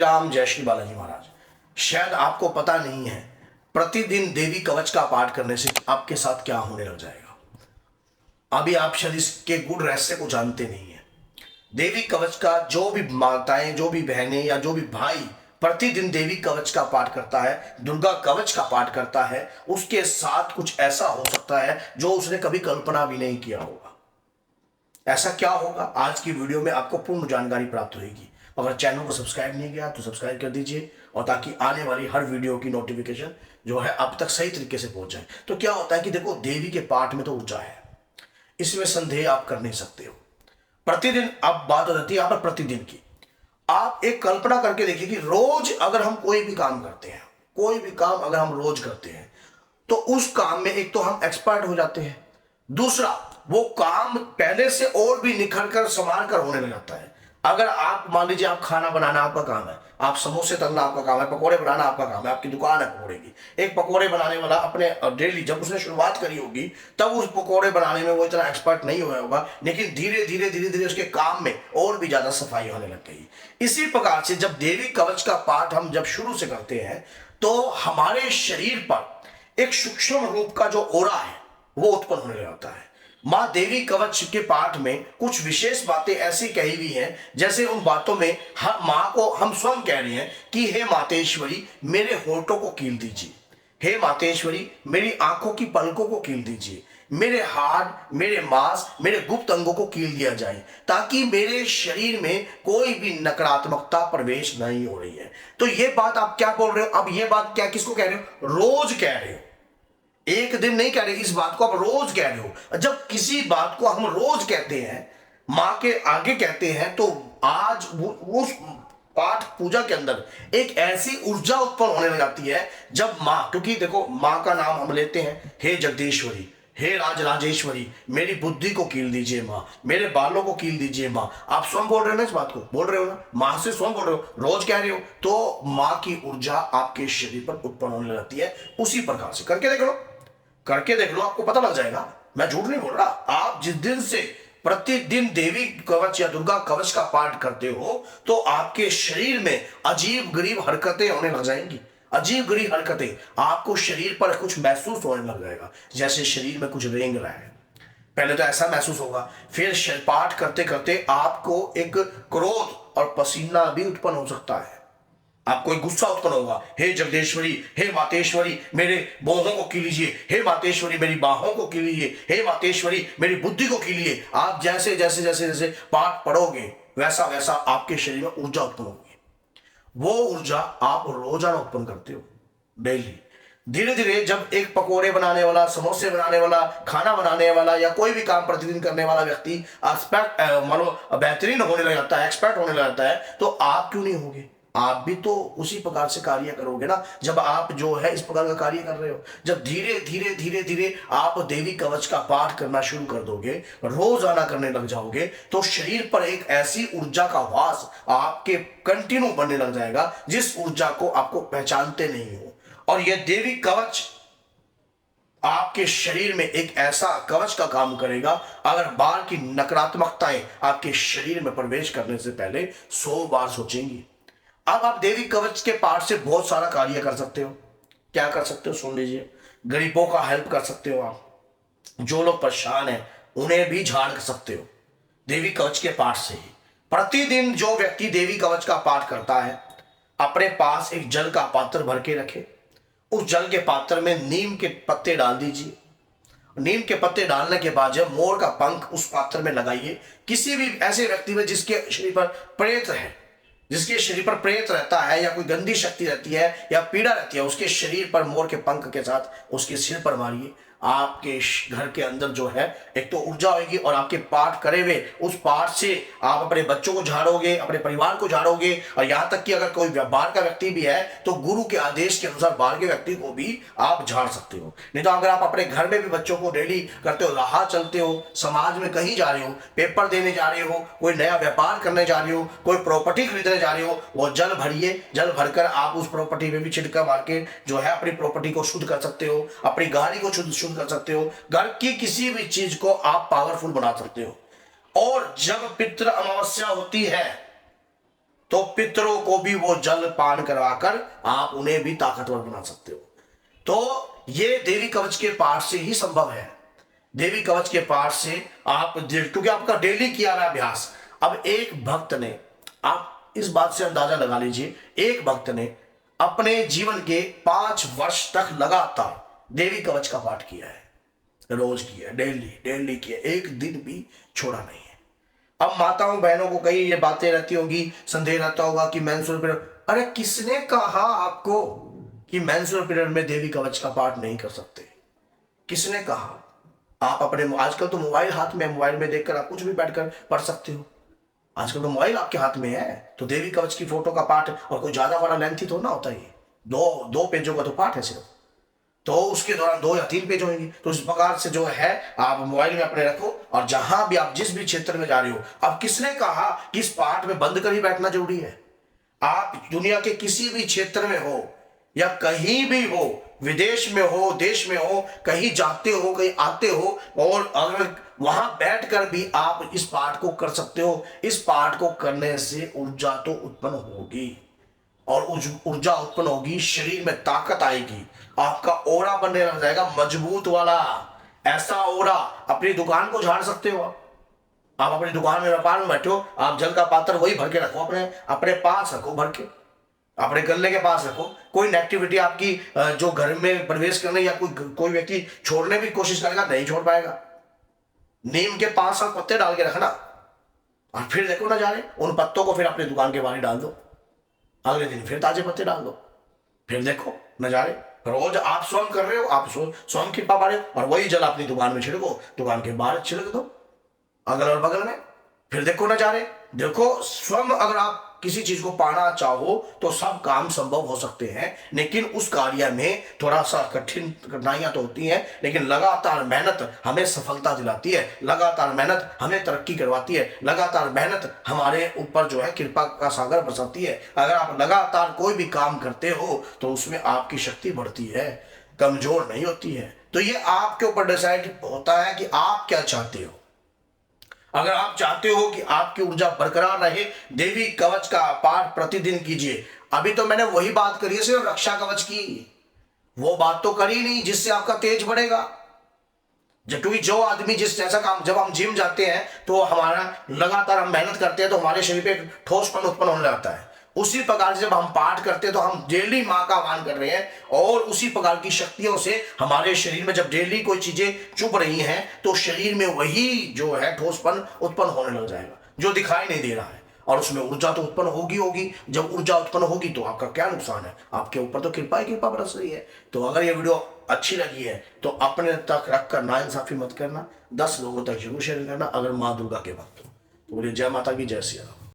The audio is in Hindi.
राम, जय श्री बालाजी महाराज। शायद आपको पता नहीं है प्रतिदिन देवी कवच का पाठ करने से आपके साथ क्या होने लग जाएगा। अभी आप शायद इसके गुड़ रहस्य को जानते नहीं है। देवी कवच का जो भी माताएं, जो भी बहनें या जो भी भाई प्रतिदिन देवी कवच का पाठ करता है, दुर्गा कवच का पाठ करता है, उसके साथ कुछ ऐसा हो सकता है जो उसने कभी कल्पना भी नहीं किया होगा। ऐसा क्या होगा, आज की वीडियो में आपको पूर्ण जानकारी प्राप्त होगी। अगर चैनल को सब्सक्राइब नहीं किया तो सब्सक्राइब कर दीजिए, और ताकि आने वाली हर वीडियो की नोटिफिकेशन जो है आप तक सही तरीके से पहुंच जाए। तो क्या होता है कि देखो, देवी के पाठ में तो ऊर्जा है, इसमें संदेह आप कर नहीं सकते हो। प्रतिदिन अब बात हो जाती है यहां पर प्रतिदिन की। आप एक कल्पना करके देखिए कि रोज अगर हम कोई भी काम करते हैं, कोई भी काम अगर हम रोज करते हैं, तो उस काम में एक तो हम एक्सपर्ट हो जाते हैं, दूसरा वो काम पहले से और भी निखर कर संवार कर होने लग जाता है। अगर आप मान लीजिए, आप खाना बनाना आपका काम है, आप समोसे तलना आपका काम है, पकोड़े बनाना आपका काम है, आपकी दुकान है पकोड़े की। एक पकोड़े बनाने वाला अपने डेली जब उसने शुरुआत करी होगी तब उस पकोड़े बनाने में वो इतना एक्सपर्ट नहीं हुआ होगा, लेकिन धीरे धीरे धीरे धीरे उसके काम में और भी ज्यादा सफाई होने लग गई। इसी प्रकार से जब देवी कवच का पाठ हम जब शुरू से करते हैं तो हमारे शरीर पर एक सूक्ष्म रूप का जो ओरा है वो उत्पन्न होने लगता है। मां देवी कवच के पाठ में कुछ विशेष बातें ऐसी कही हुई हैं, जैसे उन बातों में मां को हम स्वयं कह रहे हैं कि हे मातेश्वरी, मेरे होठों को कील दीजिए, हे मातेश्वरी, मेरी आंखों की पलकों को कील दीजिए, मेरे हाथ, मेरे मांस, मेरे गुप्त अंगों को कील दिया जाए, ताकि मेरे शरीर में कोई भी नकारात्मकता प्रवेश नहीं हो रही है। तो ये बात आप क्या बोल रहे हो? अब ये बात क्या किसको कह रहे हो? रोज कह रहे हो, एक दिन नहीं कह रहे, इस बात को आप रोज कह रहे हो। जब किसी बात को हम रोज कहते हैं, मां के आगे कहते हैं, तो आज उस पाठ पूजा के अंदर एक ऐसी ऊर्जा उत्पन्न होने लग जाती है जब मां, क्योंकि देखो मां का नाम हम लेते हैं, हे जगदीश्वरी, हे राजराजेश्वरी, मेरी बुद्धि को कील दीजिए मां, मेरे बालों को कील दीजिए मां। आप स्वयं बोल रहे हो ना, इस बात को बोल रहे हो ना, मां से स्वयं बोल रहे हो, रोज कह रहे हो, तो मां की ऊर्जा आपके शरीर पर उत्पन्न होने लगती है। उसी प्रकार से करके देख लो, करके देख लो, आपको पता लग जाएगा। मैं झूठ नहीं बोल रहा। आप जिस दिन से प्रतिदिन देवी कवच या दुर्गा कवच का पाठ करते हो तो आपके शरीर में अजीब गरीब हरकतें होने लग जाएंगी। अजीब गरीब हरकतें, आपको शरीर पर कुछ महसूस होने लग जाएगा, जैसे शरीर में कुछ रेंग रहा है। पहले तो ऐसा महसूस होगा, फिर पाठ करते करते आपको एक क्रोध और पसीना भी उत्पन्न हो सकता है, आपको एक गुस्सा उत्पन्न होगा। हे जगदेश्वरी, हे मातेश्वरी, मेरे बाहों को कीजिए, हे मातेश्वरी, मेरी बाहों को कीजिए, हे मातेश्वरी, मेरी बुद्धि को कीजिए। आप जैसे जैसे जैसे जैसे पाठ पढ़ोगे वैसा वैसा आपके शरीर में ऊर्जा उत्पन्न होगी। वो ऊर्जा आप रोजाना उत्पन्न करते हो, डेली। धीरे धीरे जब एक पकोड़े बनाने वाला, समोसे बनाने वाला, खाना बनाने वाला या कोई भी काम प्रतिदिन करने वाला व्यक्ति एक्सपर्ट, मानो बेहतरीन होने लग जाता है, एक्सपर्ट होने लग जाता है, तो आप क्यों नहीं होगे? आप भी तो उसी प्रकार से कार्य करोगे ना, जब आप जो है इस प्रकार का कार्य कर रहे हो। जब धीरे धीरे धीरे धीरे आप देवी कवच का पाठ करना शुरू कर दोगे, रोजाना करने लग जाओगे, तो शरीर पर एक ऐसी ऊर्जा का वास आपके कंटिन्यू बनने लग जाएगा जिस ऊर्जा को आपको पहचानते नहीं हो। और यह देवी कवच आपके शरीर में एक ऐसा कवच का काम करेगा, अगर बाहर की नकारात्मकताएं आपके शरीर में प्रवेश करने से पहले 100 बार सोचेंगी। अब आप देवी कवच के पाठ से बहुत सारा कार्य कर सकते हो। क्या कर सकते हो? सुन लीजिए। गरीबों का हेल्प कर सकते हो आप, जो लोग परेशान हैं उन्हें भी झाड़ सकते हो देवी कवच के पाठ से ही। प्रतिदिन जो व्यक्ति देवी कवच का पाठ करता है, अपने पास एक जल का पात्र भर के रखे, उस जल के पात्र में नीम के पत्ते डाल दीजिए। नीम के पत्ते डालने के बाद जब मोर का पंख उस पात्र में लगाइए। किसी भी ऐसे व्यक्ति में जिसके शरीर पर प्रेत है, जिसके शरीर पर प्रेत रहता है या कोई गंदी शक्ति रहती है या पीड़ा रहती है, उसके शरीर पर मोर के पंख के साथ उसके सिर पर मारिए। आपके घर के अंदर जो है एक तो ऊर्जा होगी, और आपके पाठ करे हुए उस पाठ से आप अपने बच्चों को झाड़ोगे, अपने परिवार को झाड़ोगे, और यहाँ तक कि अगर कोई बाहर का व्यक्ति भी है तो गुरु के आदेश के अनुसार बाहर के व्यक्ति को भी आप झाड़ सकते हो। नहीं तो अगर आप अपने घर में भी बच्चों को डेली करते हो, राह चलते हो, समाज में कहीं जा रहे हो, पेपर देने जा रहे हो, कोई नया व्यापार करने जा रहे हो, कोई प्रॉपर्टी खरीदने जा रहे हो, वो जल भरिए। जल भरकर आप उस प्रॉपर्टी में भी छिड़का मार के जो है अपनी प्रॉपर्टी को शुद्ध कर सकते हो, अपनी गाड़ी को शुद्ध कर सकते हो, घर की किसी भी चीज को आप पावरफुल बना सकते हो। और जब पितृ अमावस्या होती है तो पितरों को भी वो जल पान करवाकर आप उन्हें भी ताकतवर बना सकते हो। तो ये देवी कवच के पाठ से ही संभव है। देवी कवच के पाठ से आप, क्योंकि आपका डेली किया रहा अभ्यास। अब एक भक्त ने, आप इस बात से अंदाजा लगा लीजिए, एक भक्त ने अपने जीवन के 5 वर्ष तक लगातार देवी कवच का पाठ किया है, रोज किया, डेली किया, एक दिन भी छोड़ा नहीं है। अब माताओं बहनों को कई ये बातें रहती होंगी, संदेह रहता होगा कि मेंस्ट्रुअल पीरियड, अरे किसने कहा आपको कि मेंस्ट्रुअल पीरियड में देवी कवच का पाठ नहीं कर सकते? किसने कहा? आप अपने, आजकल तो मोबाइल हाथ में, मोबाइल में देखकर आप कुछ भी बैठकर पढ़ सकते हो। आजकल तो मोबाइल आपके हाथ में है, तो देवी कवच की फोटो का पाठ, और कोई ज्यादा बड़ा लेंथी तो ना होता, ये दो पेजों का तो पाठ है सिर्फ, तो उसके दौरान 2 या 3 पेज होंगे। तो इस प्रकार से जो है आप मोबाइल में अपने रखो, और जहां भी आप जिस भी क्षेत्र में जा रहे हो, अब किसने कहा कि इस पाठ में बंद कर ही बैठना जरूरी है? आप दुनिया के किसी भी क्षेत्र में हो या कहीं भी हो, विदेश में हो, देश में हो, कहीं जाते हो, कहीं आते हो, और अगर वहां बैठकर भी आप इस पाठ को कर सकते हो। इस पाठ को करने से ऊर्जा तो उत्पन्न होगी, और ऊर्जा उत्पन्न होगी, शरीर में ताकत आएगी, आपका ओरा बनने लग जाएगा मजबूत वाला। ऐसा ओरा, अपनी दुकान को झाड़ सकते हो आप अपनी दुकान में व्यापार में बैठे हो, आप जल का पात्र वही भर के रखो, अपने अपने पास रखो, भर के अपने गले के पास रखो। कोई नेगेटिविटी आपकी जो घर में प्रवेश करने या कोई व्यक्ति छोड़ने की कोशिश करेगा, नहीं छोड़ पाएगा। नीम के 5 साल पत्ते डाल के रखना, और फिर देखो ना जाने, उन पत्तों को फिर अपनी दुकान के बाहर डाल दो, अगले दिन फिर ताजे पत्ते डाल दो, फिर देखो नजारे। रोज आप स्वयं कर रहे हो, आप स्वयं कृपा पा रहे हो, और वही जल अपनी दुकान में छिड़को, दुकान के बाहर छिड़क दो, अगल और बगल में, फिर देखो नजारे। देखो, स्वयं अगर आप किसी चीज को पाना चाहो तो सब काम संभव हो सकते हैं, लेकिन उस कार्य में थोड़ा सा कठिनाइयां तो होती हैं, लेकिन लगातार मेहनत हमें सफलता दिलाती है, लगातार मेहनत हमें तरक्की करवाती है, लगातार मेहनत हमारे ऊपर जो है कृपा का सागर बरसाती है। अगर आप लगातार कोई भी काम करते हो तो उसमें आपकी शक्ति बढ़ती है, कमजोर नहीं होती है। तो ये आपके ऊपर डिसाइड होता है कि आप क्या चाहते हो। अगर आप चाहते हो कि आपकी ऊर्जा बरकरार रहे, देवी कवच का पाठ प्रतिदिन कीजिए। अभी तो मैंने वही बात करी है सिर्फ रक्षा कवच की, वो बात तो करी नहीं जिससे आपका तेज बढ़ेगा। क्योंकि जो आदमी जिस जैसा काम, जब हम जिम जाते हैं तो हमारा लगातार हम मेहनत करते हैं तो हमारे शरीर पे ठोसपन उत्पन्न होने लगता है। उसी प्रकार से जब हम पाठ करते हैं तो हम डेली माँ का आह्वान कर रहे हैं, और उसी प्रकार की शक्तियों से हमारे शरीर में जब डेली कोई चीजें चुभ रही हैं तो शरीर में वही जो है ठोसपन उत्पन्न होने लग जाएगा, जो दिखाई नहीं दे रहा है, और उसमें ऊर्जा तो उत्पन्न होगी। जब ऊर्जा उत्पन्न होगी तो आपका क्या नुकसान है? आपके ऊपर तो कृपा ही कृपा बरस रही है। तो अगर ये वीडियो अच्छी लगी है तो अपने तक रखकर नाइंसाफी मत करना, 10 लोगों तक जरूर शेयर करना अगर माँ दुर्गा के भक्त हो। तो बोलिए जय माता की, जय सिया राम।